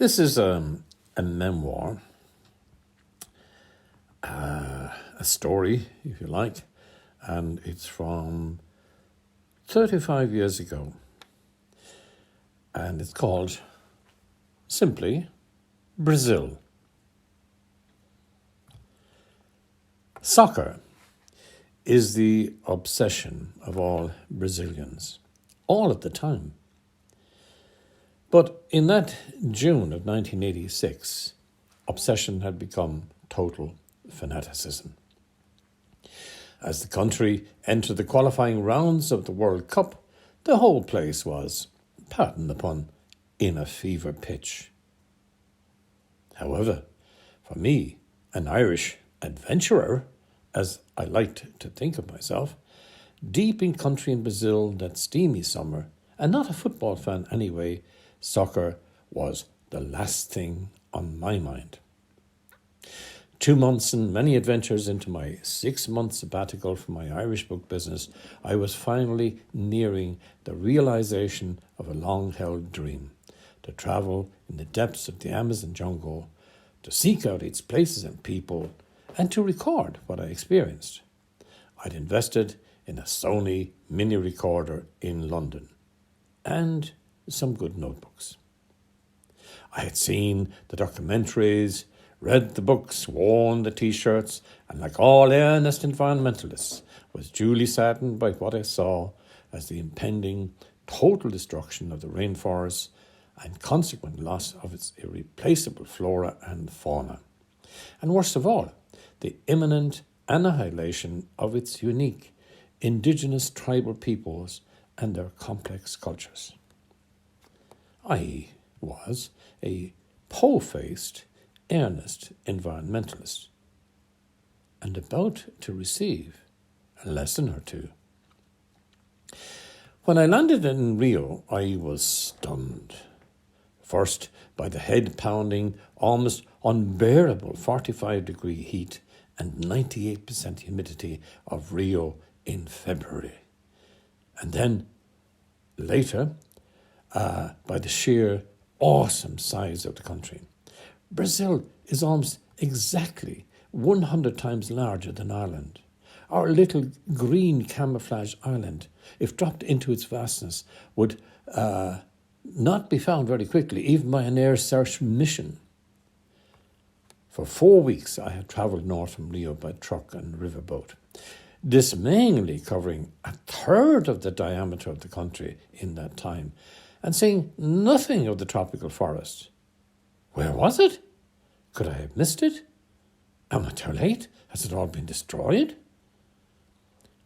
This is a memoir, a story, if you like, and it's from 35 years ago. And it's called simply Brazil. Soccer is the obsession of all Brazilians, all at the time. But in that June of 1986, obsession had become total fanaticism. As the country entered the qualifying rounds of the World Cup, the whole place was, pardon the pun, in a fever pitch. However, for me, an Irish adventurer, as I liked to think of myself, deep in country in Brazil that steamy summer, and not a football fan anyway, soccer was the last thing on my mind. 2 months and many adventures into my 6-month sabbatical from my Irish book business, I was finally nearing the realization of a long-held dream, to travel in the depths of the Amazon jungle, to seek out its places and people, and to record what I experienced. I'd invested in a Sony mini recorder in London, and some good notebooks. I had seen the documentaries, read the books, worn the t-shirts, and like all earnest environmentalists, was duly saddened by what I saw as the impending total destruction of the rainforests and consequent loss of its irreplaceable flora and fauna. And worst of all, the imminent annihilation of its unique indigenous tribal peoples and their complex cultures. I was a po-faced, earnest environmentalist, and about to receive a lesson or two. When I landed in Rio, I was stunned. First, by the head-pounding, almost unbearable 45-degree heat and 98% humidity of Rio in February. And then, later, by the sheer awesome size of the country. Brazil is almost exactly 100 times larger than Ireland. Our little green camouflage island, if dropped into its vastness, would not be found very quickly, even by an air search mission. For 4 weeks I had travelled north from Rio by truck and riverboat, dismayingly covering a third of the diameter of the country in that time, and seeing nothing of the tropical forest. Where was it? Could I have missed it? Am I too late? Has it all been destroyed?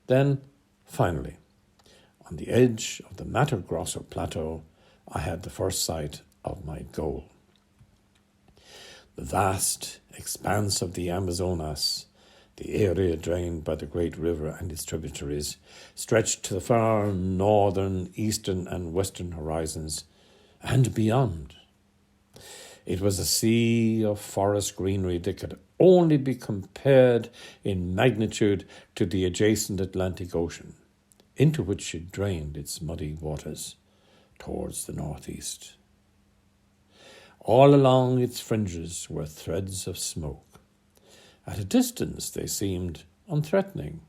Then, finally, on the edge of the Mato Grosso plateau, I had the first sight of my goal. The vast expanse of the Amazonas, the area drained by the great river and its tributaries, stretched to the far northern, eastern and western horizons, and beyond. It was a sea of forest greenery that could only be compared in magnitude to the adjacent Atlantic Ocean, into which it drained its muddy waters towards the northeast. All along its fringes were threads of smoke. At a distance they seemed unthreatening,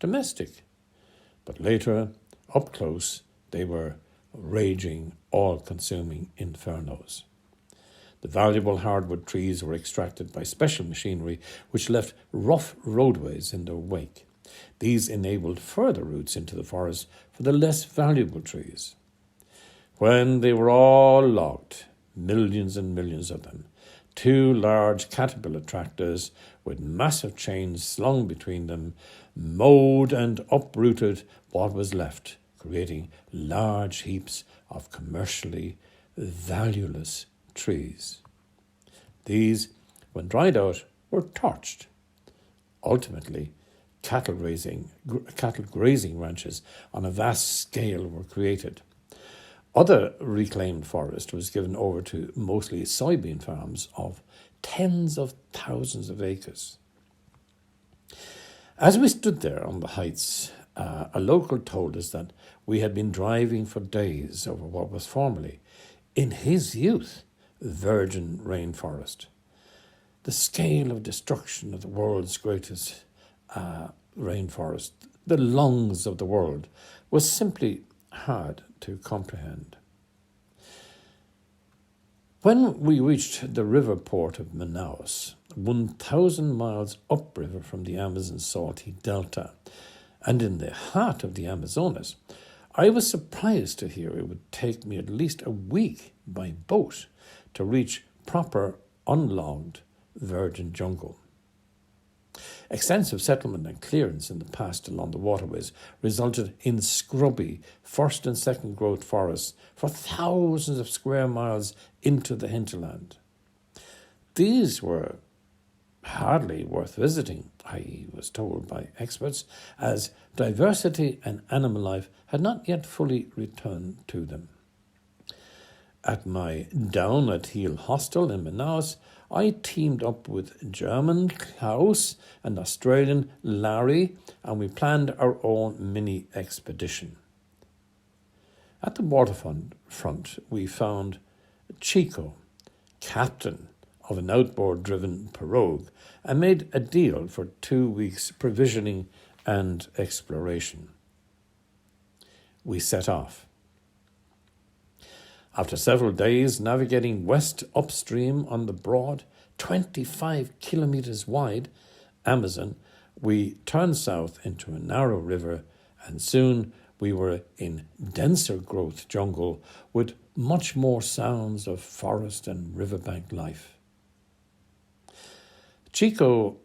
domestic, but later, up close, they were raging, all-consuming infernos. The valuable hardwood trees were extracted by special machinery which left rough roadways in their wake. These enabled further routes into the forest for the less valuable trees. When they were all logged, millions and millions of them, 2 large caterpillar tractors with massive chains slung between them mowed and uprooted what was left, creating large heaps of commercially valueless trees. These, when dried out, were torched. Ultimately, cattle grazing ranches on a vast scale were created. Other reclaimed forest was given over to mostly soybean farms of tens of thousands of acres. As we stood there on the heights, a local told us that we had been driving for days over what was formerly, in his youth, virgin rainforest. The scale of destruction of the world's greatest rainforest, the lungs of the world, was simply hard to comprehend. When we reached the river port of Manaus, 1,000 miles upriver from the Amazon salty delta, and in the heart of the Amazonas, I was surprised to hear it would take me at least a week by boat to reach proper, unlogged, virgin jungle. Extensive settlement and clearance in the past along the waterways resulted in scrubby first and second growth forests for thousands of square miles into the hinterland. These were hardly worth visiting, I was told by experts, as diversity and animal life had not yet fully returned to them. At my down-at-heel hostel in Manaus, I teamed up with German Klaus and Australian Larry, and we planned our own mini expedition. At the waterfront, we found Chico, captain of an outboard-driven pirogue, and made a deal for 2 weeks provisioning and exploration. We set off. After several days navigating west upstream on the broad, 25 kilometres wide Amazon, we turned south into a narrow river, and soon we were in denser growth jungle with much more sounds of forest and riverbank life. Chico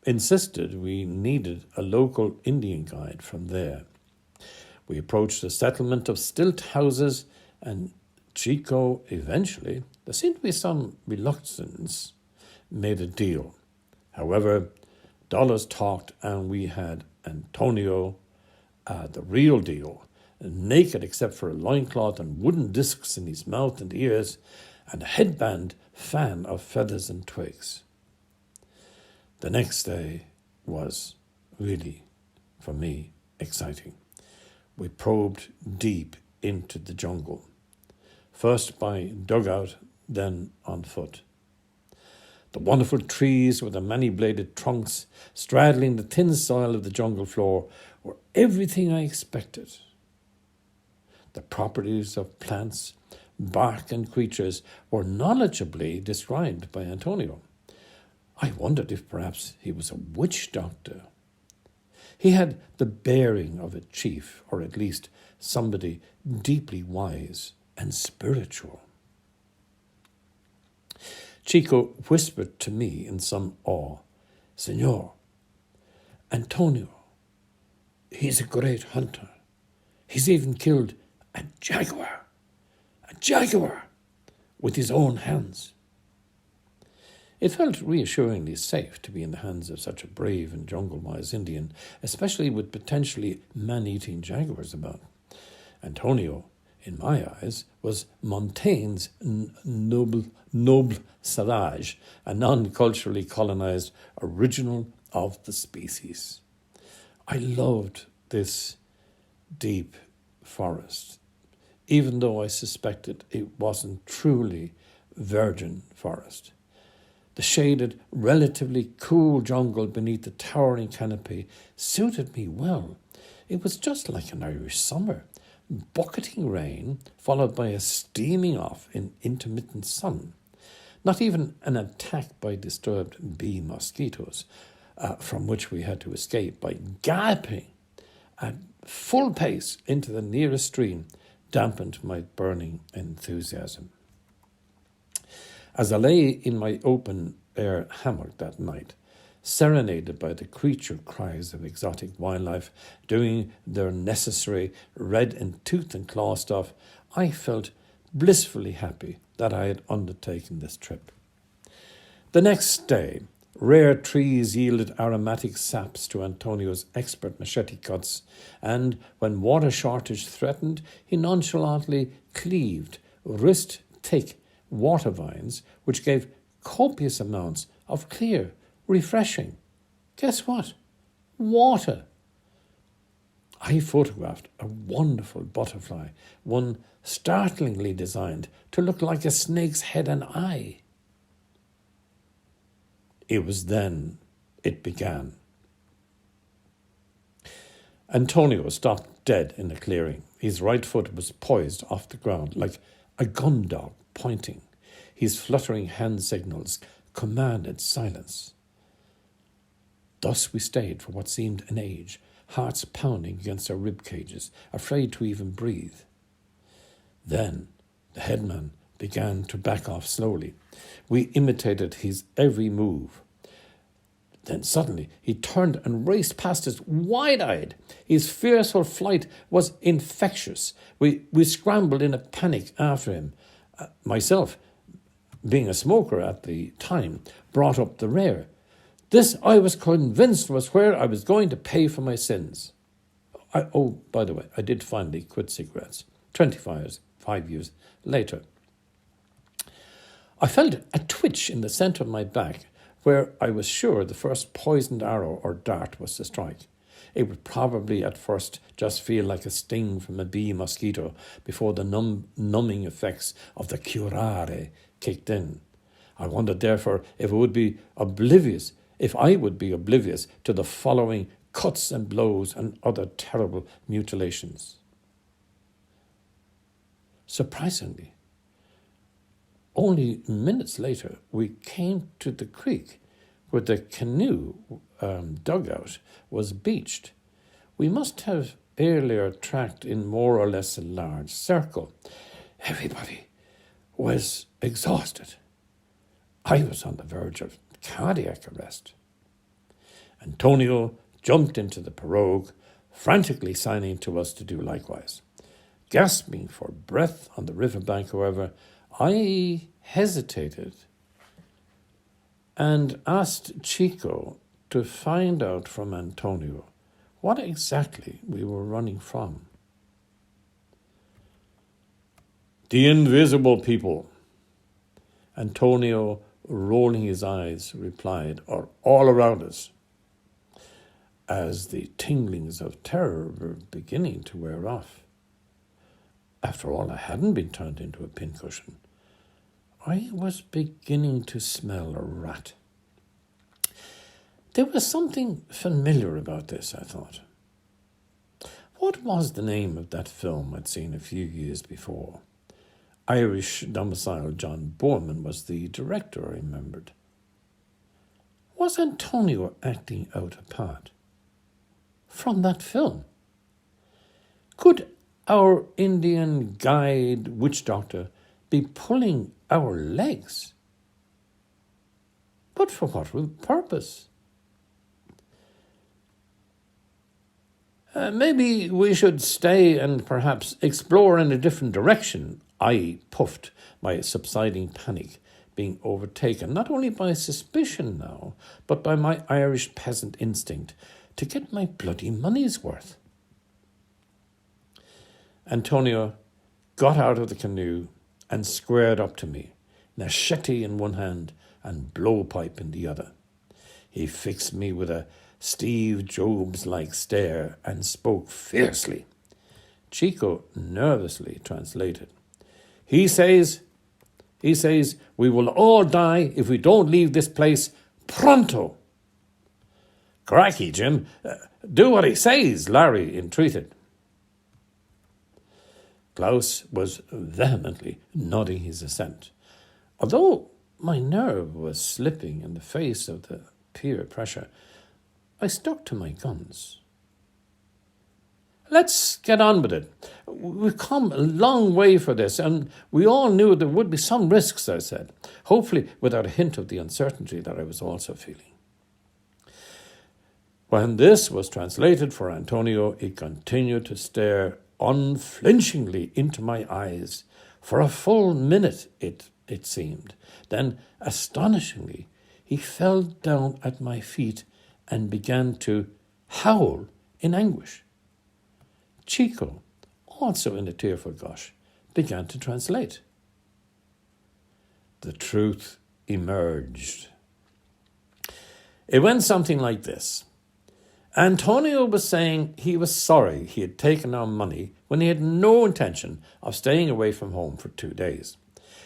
insisted we needed a local Indian guide from there. We approached a settlement of stilt houses, and Chico eventually, there seemed to be some reluctance, made a deal. However, dollars talked, and we had Antonio, the real deal, naked except for a loincloth and wooden discs in his mouth and ears, and a headband fan of feathers and twigs. The next day was really, for me, exciting. We probed deep into the jungle, first by dugout, then on foot. The wonderful trees with their many-bladed trunks straddling the thin soil of the jungle floor were everything I expected. The properties of plants, bark and creatures were knowledgeably described by Antonio. I wondered if perhaps he was a witch doctor. He had the bearing of a chief, or at least somebody deeply wise and spiritual. Chico whispered to me in some awe, "Senor, Antonio, he's a great hunter. He's even killed a jaguar, with his own hands." It felt reassuringly safe to be in the hands of such a brave and jungle-wise Indian, especially with potentially man-eating jaguars about. Antonio, in my eyes, was Montaigne's noble savage, a non-culturally colonized original of the species. I loved this deep forest, even though I suspected it wasn't truly virgin forest. The shaded, relatively cool jungle beneath the towering canopy suited me well. It was just like an Irish summer, bucketing rain followed by a steaming off in intermittent sun. Not even an attack by disturbed bee mosquitoes, from which we had to escape by galloping at full pace into the nearest stream, dampened my burning enthusiasm. As I lay in my open-air hammock that night, serenaded by the creature cries of exotic wildlife doing their necessary red and tooth and claw stuff, I felt blissfully happy that I had undertaken this trip. The next day, rare trees yielded aromatic saps to Antonio's expert machete cuts, and when water shortage threatened, he nonchalantly cleaved wrist-thick water vines, which gave copious amounts of clear, refreshing, guess what? Water. I photographed a wonderful butterfly, one startlingly designed to look like a snake's head and eye. It was then it began. Antonio stopped dead in a clearing. His right foot was poised off the ground like a gun dog pointing. His fluttering hand signals commanded silence. Thus we stayed for what seemed an age, hearts pounding against our rib cages, afraid to even breathe. Then the headman began to back off slowly. We imitated his every move. Then suddenly he turned and raced past us wide-eyed. His fearful flight was infectious. We scrambled in a panic after him. Myself, being a smoker at the time, brought up the rear. This, I was convinced, was where I was going to pay for my sins. By the way, I did finally quit cigarettes, 5 years later. I felt a twitch in the centre of my back where I was sure the first poisoned arrow or dart was to strike. It would probably at first just feel like a sting from a bee mosquito before the numbing effects of the curare kicked in. I wondered therefore if I would be oblivious to the following cuts and blows and other terrible mutilations. Surprisingly, only minutes later, we came to the creek where the canoe dugout was beached. We must have earlier tracked in more or less a large circle. Everybody was exhausted. I was on the verge of cardiac arrest. Antonio jumped into the pirogue, frantically signing to us to do likewise. Gasping for breath on the riverbank, however, I hesitated and asked Chico to find out from Antonio what exactly we were running from. The invisible people, Antonio, rolling his eyes, replied, are all around us. As the tinglings of terror were beginning to wear off. After all, I hadn't been turned into a pincushion. I was beginning to smell a rat. There was something familiar about this, I thought. What was the name of that film I'd seen a few years before? Irish domiciled John Boorman was the director, I remembered. Was Antonio acting out a part from that film? Could our Indian guide witch doctor be pulling our legs? But for what purpose? Maybe we should stay and perhaps explore in a different direction, I puffed, my subsiding panic being overtaken not only by suspicion now, but by my Irish peasant instinct to get my bloody money's worth. Antonio got out of the canoe and squared up to me, machete in one hand and blowpipe in the other. He fixed me with a Steve Jobs-like stare and spoke fiercely. Chico nervously translated. He says, we will all die if we don't leave this place pronto. Cracky, Jim. Do what he says, Larry entreated. Klaus was vehemently nodding his assent. Although my nerve was slipping in the face of the peer pressure, I stuck to my guns. Let's get on with it. We've come a long way for this, and we all knew there would be some risks, I said, hopefully without a hint of the uncertainty that I was also feeling. When this was translated for Antonio, he continued to stare unflinchingly into my eyes for a full minute, it seemed. Then, astonishingly, he fell down at my feet and began to howl in anguish. Chico, also in a tearful gush, began to translate. The truth emerged. It went something like this. Antonio was saying he was sorry he had taken our money when he had no intention of staying away from home for 2 days.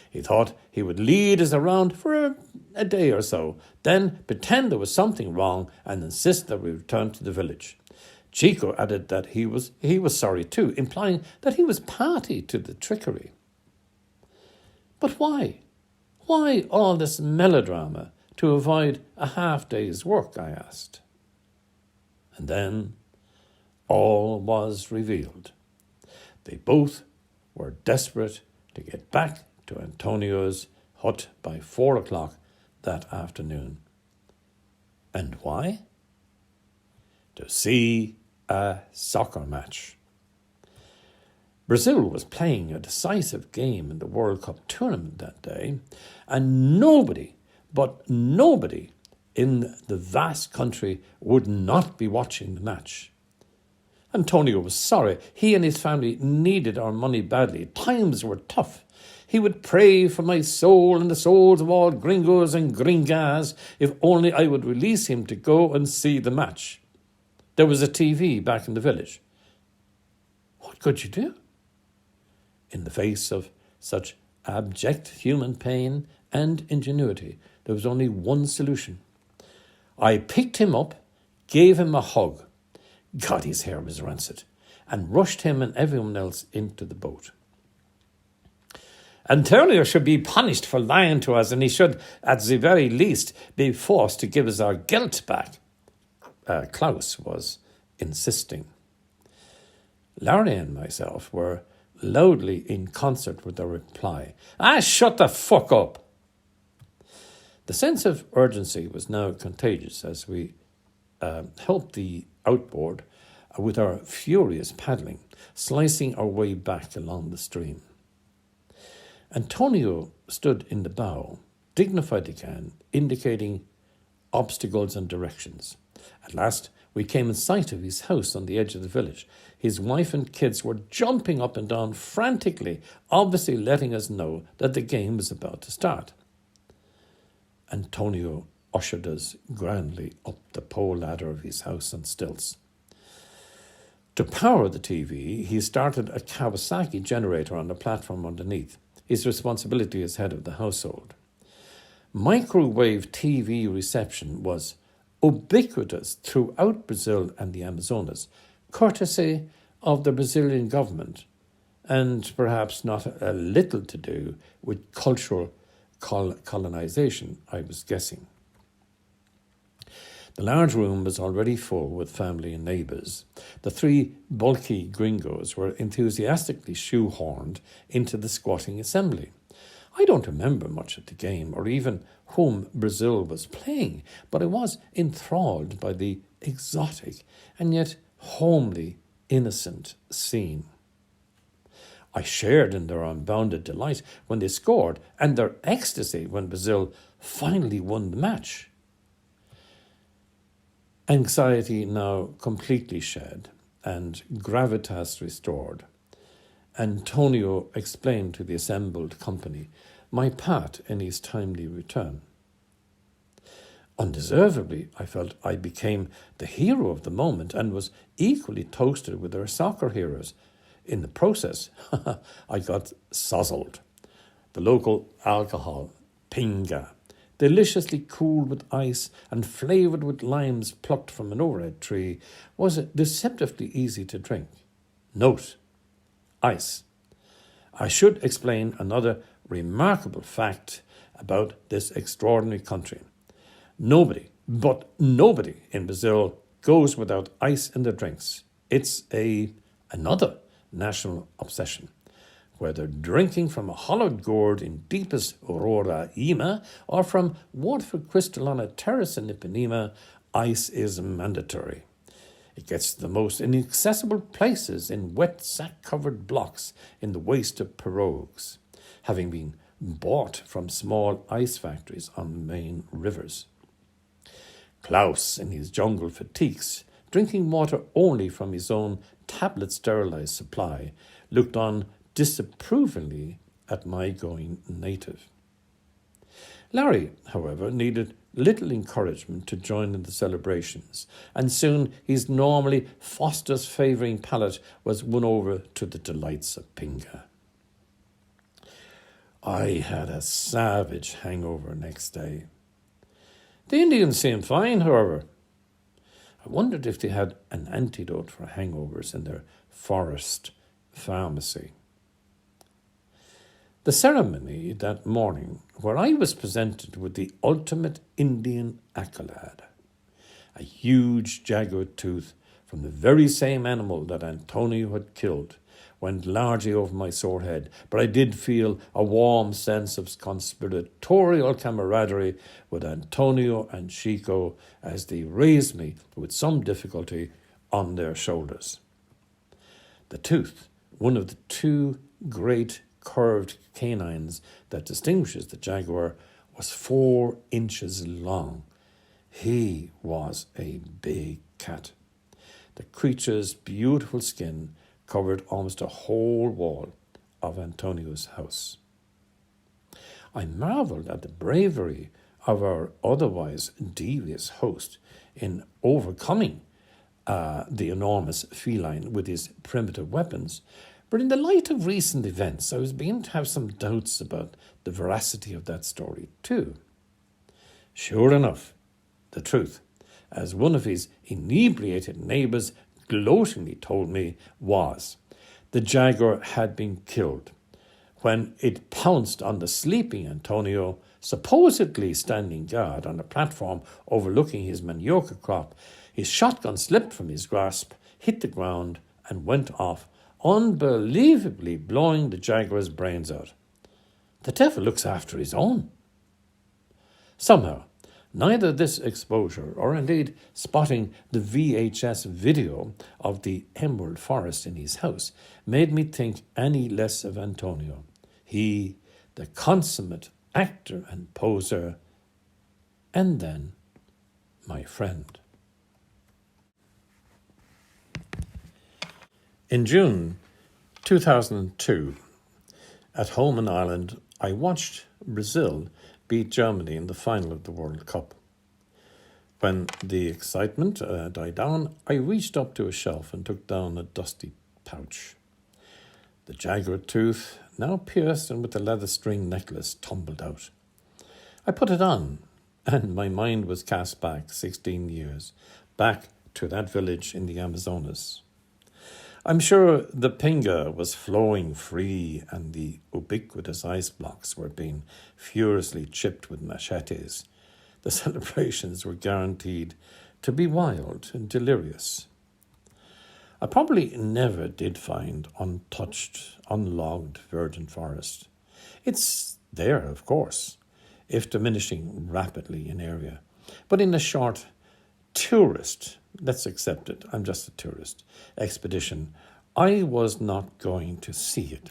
He thought he would lead us around for a day or so, then pretend there was something wrong and insist that we return to the village. Chico added that he was sorry too, implying that he was party to the trickery. But why? Why all this melodrama to avoid a half-day's work, I asked. And then all was revealed. They both were desperate to get back to Antonio's hut by 4 o'clock that afternoon. And why? To see a soccer match. Brazil was playing a decisive game in the World Cup tournament that day, and nobody in the vast country would not be watching the match. Antonio was sorry. He and his family needed our money badly. Times were tough. He would pray for my soul and the souls of all gringos and gringas if only I would release him to go and see the match. There was a TV back in the village. What could you do? In the face of such abject human pain and ingenuity, there was only one solution. I picked him up, gave him a hug. God, his hair was rancid, and rushed him and everyone else into the boat. Antonio should be punished for lying to us, and he should, at the very least, be forced to give us our guilt back, Klaus was insisting. Larry and myself were loudly in concert with the reply. Shut the fuck up! The sense of urgency was now contagious as we helped the outboard with our furious paddling, slicing our way back along the stream. Antonio stood in the bow, dignified again, indicating obstacles and directions. At last, we came in sight of his house on the edge of the village. His wife and kids were jumping up and down frantically, obviously letting us know that the game was about to start. Antonio ushered us grandly up the pole ladder of his house on stilts. To power the TV, he started a Kawasaki generator on the platform underneath, his responsibility as head of the household. Microwave TV reception was ubiquitous throughout Brazil and the Amazonas, courtesy of the Brazilian government, and perhaps not a little to do with cultural colonization, I was guessing. The large room was already full with family and neighbours. The 3 bulky gringos were enthusiastically shoehorned into the squatting assembly. I don't remember much of the game or even whom Brazil was playing, but I was enthralled by the exotic and yet homely, innocent scene. I shared in their unbounded delight when they scored and their ecstasy when Brazil finally won the match. Anxiety now completely shed and gravitas restored, Antonio explained to the assembled company my part in his timely return. Undeservedly, I felt I became the hero of the moment and was equally toasted with our soccer heroes. In the process, I got sozzled. The local alcohol, pinga, deliciously cooled with ice and flavoured with limes plucked from an overhead tree, was deceptively easy to drink. Note: ice. I should explain another remarkable fact about this extraordinary country. Nobody in Brazil goes without ice in their drinks. It's another national obsession. Whether drinking from a hollowed gourd in deepest Roraima or from Waterford Crystal on a terrace in Ipanema, ice is mandatory. It gets to the most inaccessible places in wet sack-covered blocks in the waste of pirogues, having been bought from small ice factories on the main rivers. Klaus, in his jungle fatigues, drinking water only from his own tablet-sterilized supply, looked on disapprovingly at my going native. Larry, however, needed little encouragement to join in the celebrations, and soon his normally Foster's favouring palate was won over to the delights of Pinga. I had a savage hangover next day. The Indians seemed fine, however. I wondered if they had an antidote for hangovers in their forest pharmacy. The ceremony that morning, where I was presented with the ultimate Indian accolade, a huge jaguar tooth from the very same animal that Antonio had killed, went largely over my sore head, but I did feel a warm sense of conspiratorial camaraderie with Antonio and Chico as they raised me with some difficulty on their shoulders. The tooth, one of the two great curved canines that distinguishes the jaguar, was 4 inches long. He was a big cat. The creature's beautiful skin covered almost a whole wall of Antonio's house. I marvelled at the bravery of our otherwise devious host in overcoming the enormous feline with his primitive weapons, but in the light of recent events, I was beginning to have some doubts about the veracity of that story too. Sure enough, the truth, as one of his inebriated neighbours gloatingly told me, was the jaguar had been killed when it pounced on the sleeping Antonio, supposedly standing guard on a platform overlooking his manioca crop. His shotgun slipped from his grasp, hit the ground, and went off, unbelievably blowing the jaguar's brains out. The devil looks after his own. Somehow, neither this exposure or indeed spotting the VHS video of the emerald forest in his house made me think any less of Antonio. He, the consummate actor and poser, and then my friend. In June 2002, at home in Ireland, I watched Brazil beat Germany in the final of the World Cup. When the excitement died down, I reached up to a shelf and took down a dusty pouch. The jaguar tooth, now pierced and with a leather string necklace, tumbled out. I put it on, and my mind was cast back 16 years, back to that village in the Amazonas. I'm sure the Pinga was flowing free and the ubiquitous ice blocks were being furiously chipped with machetes. The celebrations were guaranteed to be wild and delirious. I probably never did find untouched, unlogged virgin forest. It's there, of course, if diminishing rapidly in area. But in a short tourist, let's accept it, I'm just a tourist, expedition, I was not going to see it.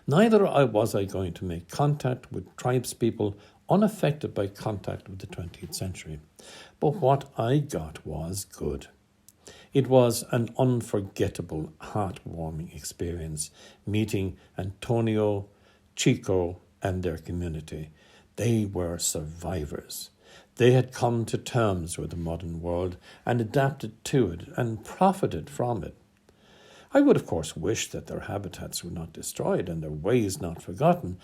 Neither was I going to make contact with tribespeople unaffected by contact with the 20th century. But what I got was good. It was an unforgettable, heartwarming experience, meeting Antonio, Chico, and their community. They were survivors. They had come to terms with the modern world and adapted to it and profited from it. I would, of course, wish that their habitats were not destroyed and their ways not forgotten,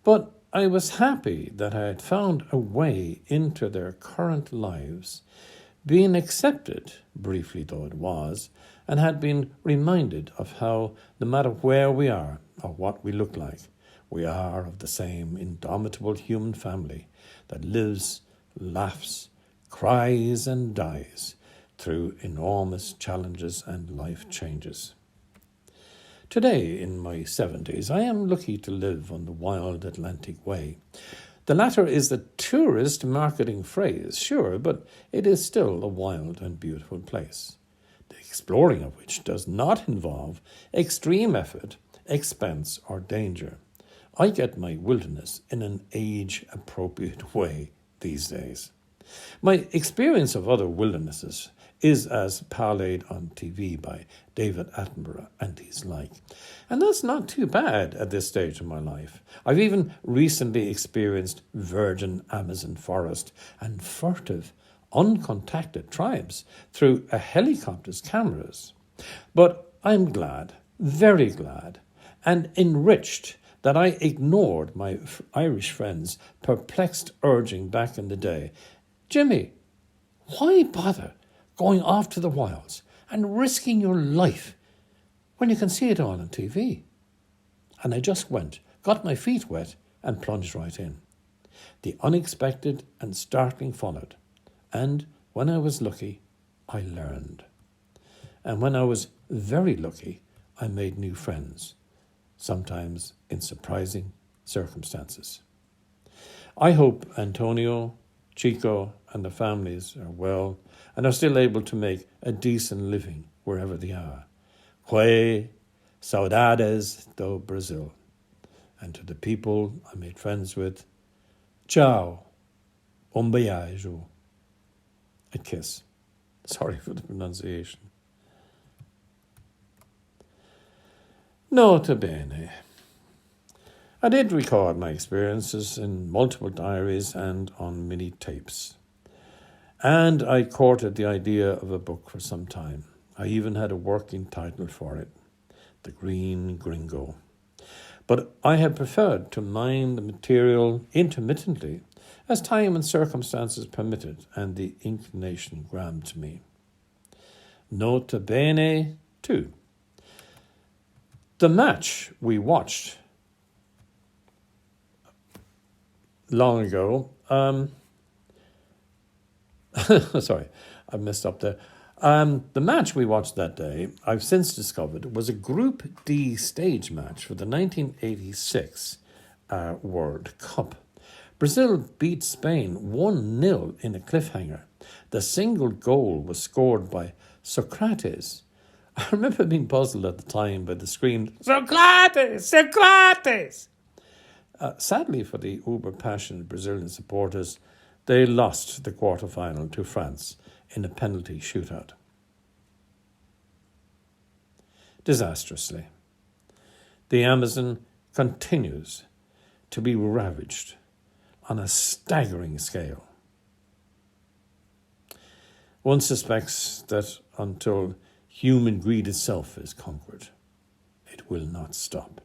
but I was happy that I had found a way into their current lives, being accepted, briefly though it was, and had been reminded of how, no matter where we are or what we look like, we are of the same indomitable human family that lives, laughs, cries and dies through enormous challenges and life changes. Today, in my 70s, I am lucky to live on the wild Atlantic Way. The latter is the tourist marketing phrase, sure, but it is still a wild and beautiful place, the exploring of which does not involve extreme effort, expense, or danger. I get my wilderness in an age-appropriate way these days. My experience of other wildernesses is as parlayed on TV by David Attenborough and his like. And that's not too bad at this stage of my life. I've even recently experienced virgin Amazon forest and furtive, uncontacted tribes through a helicopter's cameras. But I'm glad, very glad, and enriched that I ignored my Irish friends' perplexed urging back in the day, Jimmy, why bother going off to the wilds and risking your life when you can see it all on TV? And I just went, got my feet wet, and plunged right in. The unexpected and startling followed. And when I was lucky, I learned. And when I was very lucky, I made new friends, sometimes in surprising circumstances. I hope Antonio, Chico, and the families are well and are still able to make a decent living wherever they are. Que saudades do Brazil. And to the people I made friends with, ciao, beijo, a kiss. Sorry for the pronunciation. Nota bene. I did record my experiences in multiple diaries and on mini tapes. And I courted the idea of a book for some time. I even had a working title for it, The Green Gringo. But I have preferred to mine the material intermittently as time and circumstances permitted and the inclination grabbed me. Nota bene, too. The match we watched long ago, sorry, I messed up there. The match we watched that day, I've since discovered, was a Group D stage match for the 1986 World Cup. Brazil beat Spain 1-0 in a cliffhanger. The single goal was scored by Socrates. I remember being puzzled at the time by the scream, Socrates! Socrates! Sadly for the uber-passionate Brazilian supporters, they lost the quarter-final to France in a penalty shootout. Disastrously. The Amazon continues to be ravaged on a staggering scale. One suspects that until human greed itself is conquered, it will not stop.